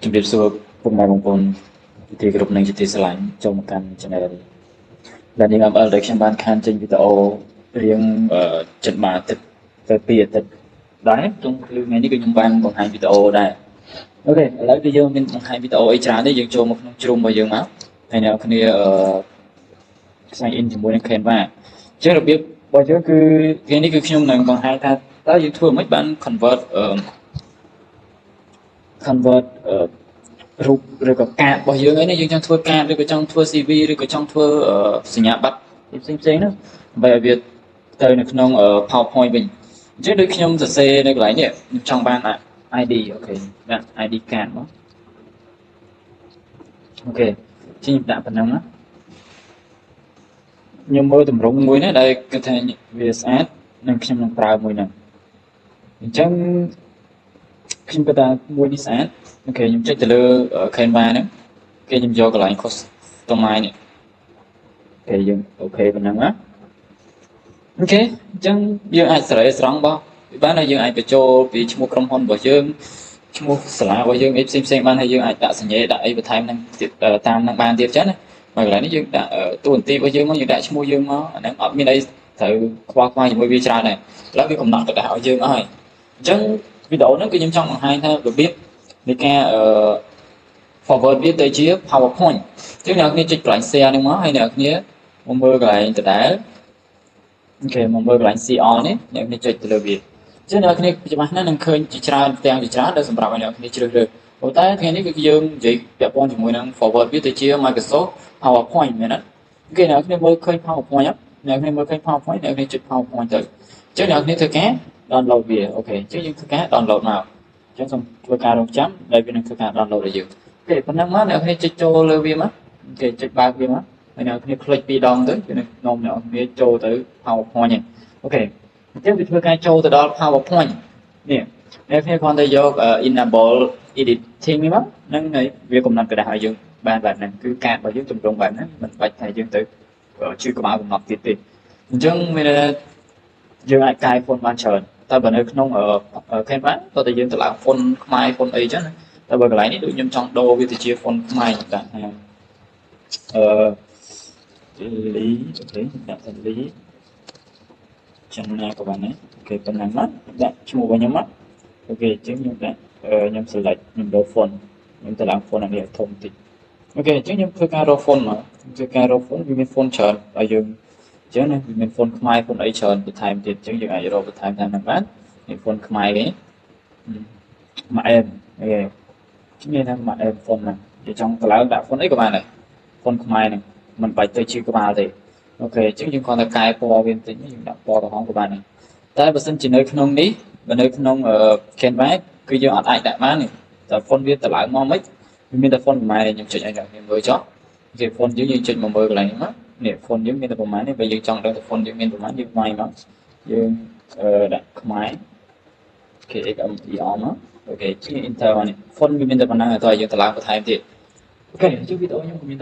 ជំរាបសួរពុកម៉ែបងប្អូនទីគោរពនិងជាទីស្រឡាញ់ចូលមកកាន់ channel ដែលនាងអំអិលដែលខ្ញុំបានខានចេញវីដេអូរៀងចិត្តមួយអាទិត្យទៅ2អាទិត្យដែរក្នុងគឺថ្ងៃនេះគឺខ្ញុំបានបង្ហាញវីដេអូដែរអូខេឥឡូវគឺយើងមានបង្ហាញវីដេអូអីច្រើនទេយើងចូលមកក្នុងជ្រុងរបស់យើងមកហើយអ្នកគ្នាsign in ជាមួយនឹង Canva អញ្ចឹងរបៀបរបស់យើងគឺថ្ងៃនេះគឺខ្ញុំនឹងបង្ហាញថាតើយើងធ្វើមិនបាន convert រូបឬក៏កាតរបស់យើងហ្នឹងយើងចង់ធ្វើកាតឬក៏ចង់ធ្វើ CV ឬក៏ចង់ធ្វើសញ្ញាបត្រផ្សេងហ្នឹងដើម្បីឲ្យវាទៅនៅក្នុង PowerPoint វិញអញ្ចឹងដូចខ្ញុំសរសេរនៅកន្លែងនេះខ្ញុំចង់បាន ID អូខេដាក់ ID កាតមកអូខេខ្ញុំដាក់ប៉ុណ្ណឹងណាខ្ញុំមើលតម្រងមួយណាដែលគេថាវាស្អាតនិងខ្ញុំនឹងប្រើមួយហ្នឹងអញ្ចឹងខ្ញុំគិតថាមួយនេះស្អាតអូខេខ្ញុំចុចទៅលើ Canva ហ្នឹងគេខ្ញុំយកកន្លែង customize នេះគេយើងអូខេប៉ុណ្ណឹងណាអូខេអញ្ចឹងយើងអាចសេរីស្រង់របស់បានហើយយើងអាចបញ្ចូលពីឈ្មោះក្រុមហ៊ុនរបស់យើងឈ្មោះសាលារបស់យើងអីផ្សេងបានហើយយើងអាចដាក់សញ្ញាដាក់អីបន្ថែមនឹងតាមនឹងបានទៀតចឹងណាហើយកន្លែងនេះយើងដាក់តួនាទីរបស់យើងមកយើងដាក់ឈ្មោះយើងមកអាហ្នឹងអត់មានអីត្រូវខ្វល់ជាមួយវាច្រើនដែរឥឡូវវាកំណត់ទៅឲ្យយើងអស់ហើយអញ្ចឹងវីដេអូហ្នឹងគឺខ្ញុំចង់បង្ហាញថារបៀបនៃការforward វាទៅជា PowerPoint អញ្ចឹងអ្នកនរគ្នាចុចកន្លែង share ហ្នឹងមកហើយអ្នកនរគ្នាមកមើលកន្លែងដដែលអូខេមកមើលកន្លែង see all នេះអ្នកនរគ្នាចុចទៅលើវាអញ្ចឹងអ្នកនរគ្នាច្បាស់ណាស់នឹងឃើញជាច្រើនទាំងជាច្រើនដែលសម្រាប់ឲ្យអ្នកនរគ្នាជ្រើសរើសប៉ុន្តែថ្ងៃនេះគឺយើងនិយាយពាក់ព័ន្ធជាមួយនឹង forward វាទៅជា Microsoft PowerPoint មែនទេអូខេអ្នកនរគ្នាមើលឃើញ PowerPoint អ្នកនរគ្នាមើលឃើញ PowerPoint អ្នកនរគ្នាចុច PowerPoint ទៅអញ្ចឹងអ្នកនរគ្នាធ្វើការ download វាអូខេអញ្ចឹងយើងធ្វើការ download មកអញ្ចឹងសូមធ្វើការរងចាំដែលវានឹងធ្វើការ download ឲ្យយើងអូខេប៉ុណ្ណឹងមកអ្នកនរគ្នាចុចចូលលើវាមកអូខេចុចបើកវាមកហើយអ្នកនរគ្នា click ពីរដងទៅវានឹងនាំអ្នកនរគ្នាចូលទៅ PowerPoint ហ្នឹងអូខេអញ្ចឹងវាធ្វើការចូលទៅដល់ PowerPoint នេះអ្នកនរគ្នាគ្រាន់តែយក enable editing នេះមកហ្នឹងហើយវាកំណត់กระดาษឲ្យយើងបានបែបហ្នឹងគឺការរបស់យើងទម្រង់បែបហ្នឹងមិនបាច់ថាយើងទៅជួយក្បាលកំណត់ទៀតទេអញ្ចឹងមានន័យថាយើងអាចកែ font បានច្រើនតែបើនៅក្នុង Canva ក៏តែយើងទៅឡើង font ខ្មែរ font អីចឹងណាតែបើកន្លែងនេះដូចខ្ញុំចង់ដូរវាទៅជា font ខ្មែរដាក់ថាលីអូខេដាក់ថាលីចំណាក៏បានដែរអូខេប៉ុណ្ណឹងមកដាក់ឈ្មោះរបស់ខ្ញុំមកអូខេអញ្ចឹងខ្ញុំដាក់ខ្ញុំ select ខ្ញុំដូរ font ខ្ញុំទៅឡើង font នេះធំតិចអូខេអញ្ចឹងខ្ញុំធ្វើការរក font មកធ្វើការរក font វាមាន font ច្រើនហើយយើងអញ្ចឹងណាវាមាន font ខ្មែរ font អីច្រើនបន្ថែមទៀតអញ្ចឹងយើងអាចរកបន្ថែមតាមនឹងបាននេះ font ខ្មែរវិញមកអែមអូខេមានថាមកអែម font ហ្នឹងគេចង់ទៅឡើងដាក់ font អីក៏បានដែរ font ខ្មែរហ្នឹងមិនបាច់ទៅជាក្បាលទេអូខេអញ្ចឹងយើងគ្រាន់តែកែពណ៌វាបន្តិចយើងដាក់ពណ៌ក្រហមក៏បានដែរតែបើសិនជានៅក្នុងនេះបើនៅក្នុង Canva គឺយើងអត់អាចដាក់បានទេតែ font វាទៅឡើងមកមិនវាមានតែ font ខ្មែរខ្ញុំចុចឲ្យអ្នកមើលចុះគេ font យើងចុចមកមើលកន្លែងនេះមកនេះ font យើងមានតែប្រហែលនេះបើយើងចង់ដឹងថា font យើងមានប្រហែលយើងវាយមកយើងដាក់ខ្មែរ KXMER មកអូខេជា enter នេះ font វាមានតែប៉ុណ្ណឹងហើយតើយើងទៅឡើងបន្ថែមទៀតអូខេអញ្ចឹងវីដេអូខ្ញុំក៏មាន